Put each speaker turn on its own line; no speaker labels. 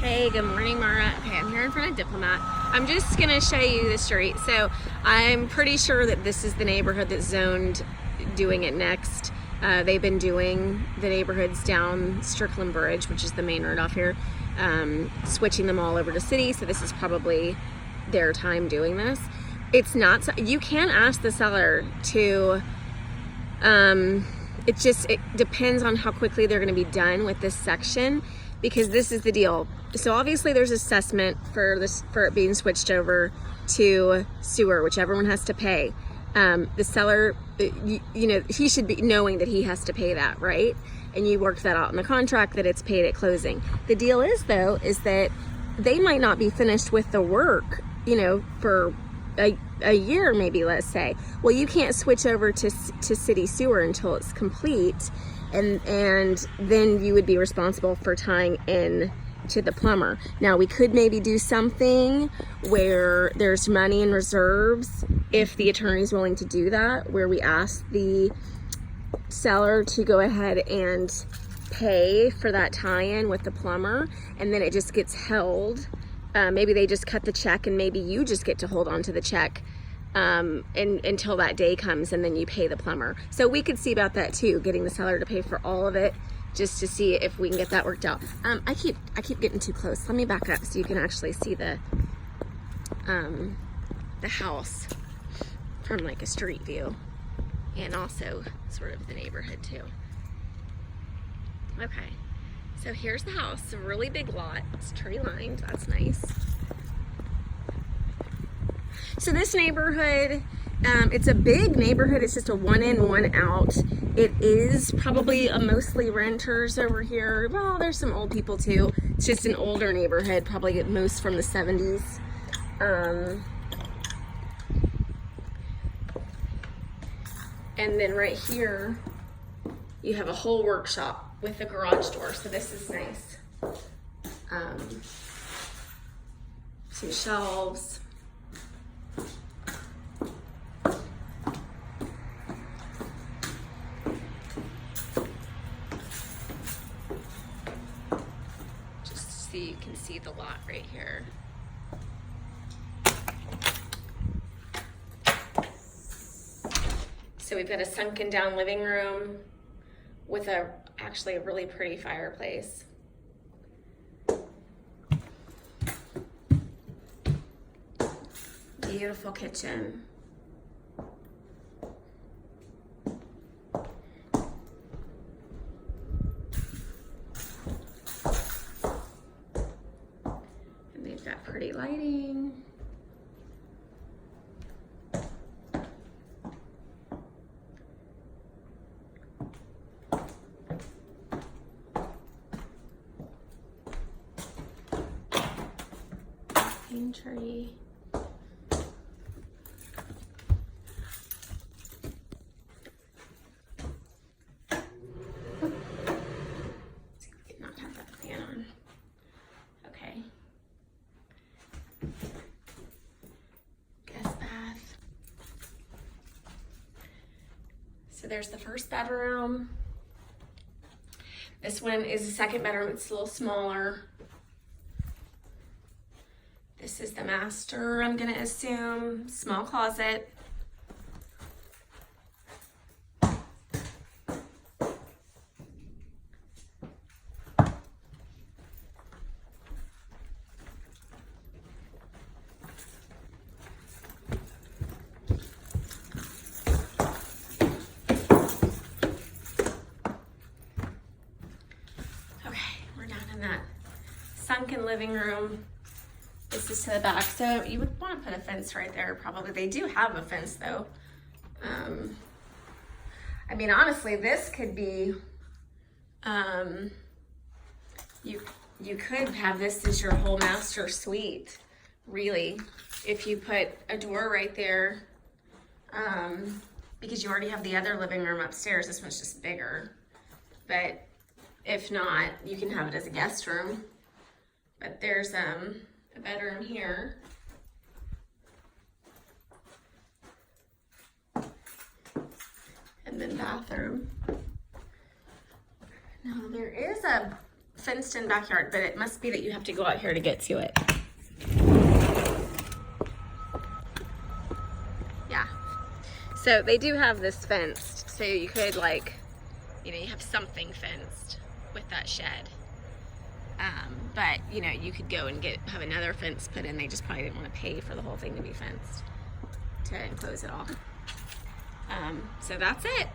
Hey, good morning, Mara. Okay, I'm here in front of Diplomat. I'm just gonna show you the street. So I'm pretty sure that this is the neighborhood that's zoned doing it next. They've been doing the neighborhoods down Strickland Bridge, which is the main road off here, switching them all over to city. So this is probably their time doing this. It's not, you can ask the seller to, it depends on how quickly they're gonna be done with this section, because this is the deal. So obviously there's assessment for this, for it being switched over to sewer, which everyone has to pay. The seller, you know, he should be knowing that he has to pay that, right? And you work that out in the contract that it's paid at closing. The deal is, though, is that they might not be finished with the work, you know, for a year, maybe, let's say. Well, you can't switch over to city sewer until it's complete, and then you would be responsible for tying in to the plumber. Now, we could maybe do something where there's money in reserves if the attorney's willing to do that, where we ask the seller to go ahead and pay for that tie-in with the plumber, and then it just gets held. Maybe they just cut the check, and maybe you just get to hold on to the check until that day comes, and then you pay the plumber. So we could see about that too, getting the seller to pay for all of it, just to see if we can get that worked out. I keep getting too close. Let me back up so you can actually see the house from like a street view, and also sort of the neighborhood too. Okay, so here's the house. It's a really big lot. It's tree lined. That's nice. So this neighborhood, it's a big neighborhood. It's just a one in, one out. It is probably mostly renters over here. Well, there's some old people too. It's just an older neighborhood, probably at most from the 70s. And then right here, you have a whole workshop with a garage door. So this is nice. Some shelves. So you can see the lot right here. So we've got a sunken down living room with actually a really pretty fireplace. Beautiful kitchen. Got pretty lighting. Pantry. Not have that fan on. Okay. Guest bath. So there's the first bedroom. This one is the second bedroom. It's a little smaller. This is the master, I'm gonna assume. Small closet. That sunken living room. This is to the back, so you would want to put a fence right there probably. They do have a fence though. I mean, honestly, this could be, you could have this as your whole master suite, really, if you put a door right there, because you already have the other living room upstairs. This one's just bigger, but if not, you can have it as a guest room. But there's a bedroom here. And then bathroom. Now there is a fenced in backyard, but it must be that you have to go out here to get to it. Yeah. So they do have this fenced, so you could like, you know, you have something fenced with that shed. But you know, you could go and have another fence put in. They just probably didn't want to pay for the whole thing to be fenced to enclose it all. So that's it.